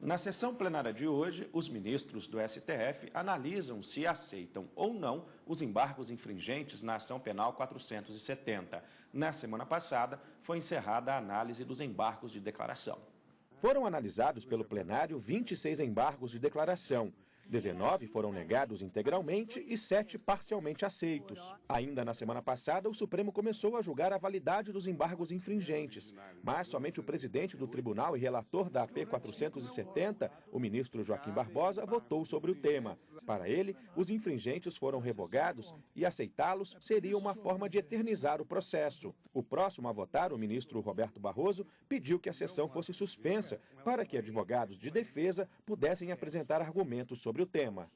Na sessão plenária de hoje, os ministros do STF analisam se aceitam ou não os embargos infringentes na ação penal 470. Na semana passada, foi encerrada a análise dos embargos de declaração. Foram analisados pelo plenário 26 embargos de declaração. 19 foram negados integralmente e 7 parcialmente aceitos. Ainda na semana passada, o Supremo começou a julgar a validade dos embargos infringentes, mas somente o presidente do tribunal e relator da AP 470, o ministro Joaquim Barbosa, votou sobre o tema. Para ele, os infringentes foram revogados e aceitá-los seria uma forma de eternizar o processo. O próximo a votar, o ministro Roberto Barroso, pediu que a sessão fosse suspensa para que advogados de defesa pudessem apresentar argumentos sobre o tema.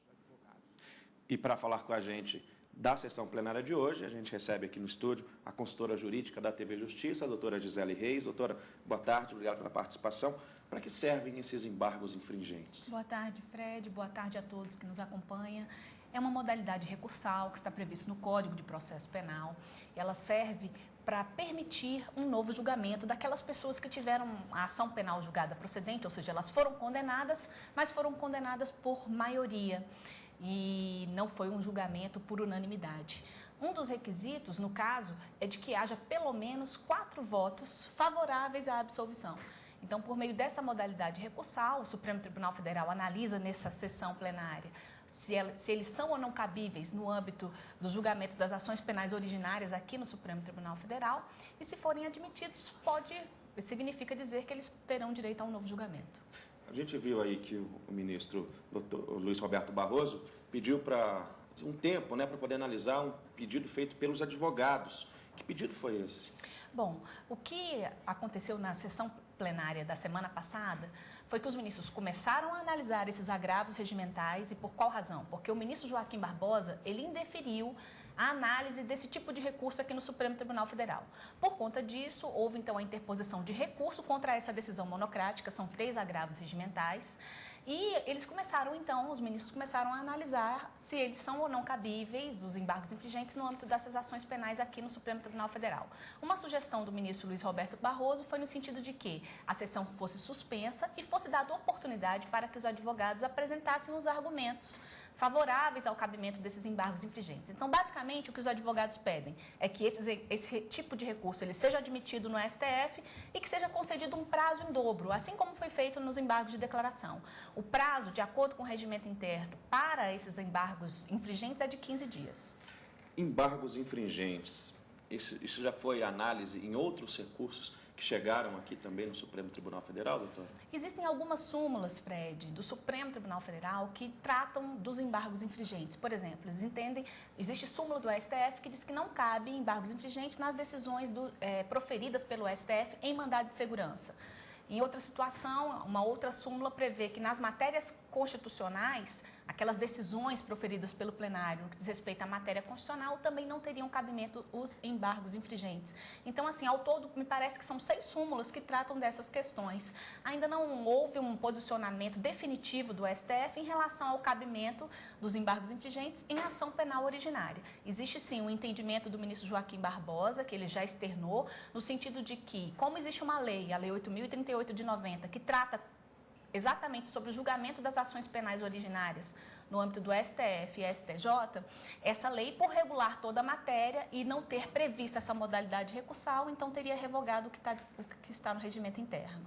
E para falar com a gente da sessão plenária de hoje, a gente recebe aqui no estúdio a consultora jurídica da TV Justiça, a doutora Gisele Reis. Doutora, boa tarde, obrigado pela participação. Para que servem esses embargos infringentes? Boa tarde, Fred. Boa tarde a todos que nos acompanham. É uma modalidade recursal que está prevista no Código de Processo Penal. Ela serve para permitir um novo julgamento daquelas pessoas que tiveram a ação penal julgada procedente, ou seja, elas foram condenadas, mas foram condenadas por maioria e não foi um julgamento por unanimidade. Um dos requisitos, no caso, é de que haja pelo menos 4 votos favoráveis à absolvição. Então, por meio dessa modalidade recursal, o Supremo Tribunal Federal analisa nessa sessão plenária se eles são ou não cabíveis no âmbito dos julgamentos das ações penais originárias aqui no Supremo Tribunal Federal e, se forem admitidos, significa dizer que eles terão direito a um novo julgamento. A gente viu aí que o ministro Dr. Luiz Roberto Barroso pediu para um tempo, para poder analisar um pedido feito pelos advogados. Que pedido foi esse? Bom, o que aconteceu na sessão plenária da semana passada foi que os ministros começaram a analisar esses agravos regimentais. E por qual razão? Porque o ministro Joaquim Barbosa, ele indeferiu a análise desse tipo de recurso aqui no Supremo Tribunal Federal. Por conta disso, houve então a interposição de recurso contra essa decisão monocrática, são 3 agravos regimentais, e eles começaram então, os ministros começaram a analisar se eles são ou não cabíveis, os embargos infringentes no âmbito dessas ações penais aqui no Supremo Tribunal Federal. Uma sugestão do ministro Luiz Roberto Barroso foi no sentido de que a sessão fosse suspensa e fosse dada oportunidade para que os advogados apresentassem os argumentos favoráveis ao cabimento desses embargos infringentes. Então, basicamente, o que os advogados pedem é que esse tipo de recurso ele seja admitido no STF e que seja concedido um prazo em dobro, assim como foi feito nos embargos de declaração. O prazo, de acordo com o regimento interno, para esses embargos infringentes é de 15 dias. Embargos infringentes, isso já foi análise em outros recursos que chegaram aqui também no Supremo Tribunal Federal, doutor? Existem algumas súmulas, Fred, do Supremo Tribunal Federal que tratam dos embargos infringentes. Por exemplo, eles entendem, existe súmula do STF que diz que não cabe embargos infringentes nas decisões proferidas pelo STF em mandado de segurança. Em outra situação, uma outra súmula prevê que nas matérias constitucionais, aquelas decisões proferidas pelo plenário no que diz respeito à matéria constitucional também não teriam cabimento os embargos infringentes. Então, assim, ao todo, me parece que são 6 súmulas que tratam dessas questões. Ainda não houve um posicionamento definitivo do STF em relação ao cabimento dos embargos infringentes em ação penal originária. Existe, sim, um entendimento do ministro Joaquim Barbosa, que ele já externou, no sentido de que, como existe uma lei, a Lei 8.038 de 90, que trata exatamente sobre o julgamento das ações penais originárias no âmbito do STF e STJ, essa lei, por regular toda a matéria e não ter previsto essa modalidade recursal, então teria revogado o que está no regimento interno.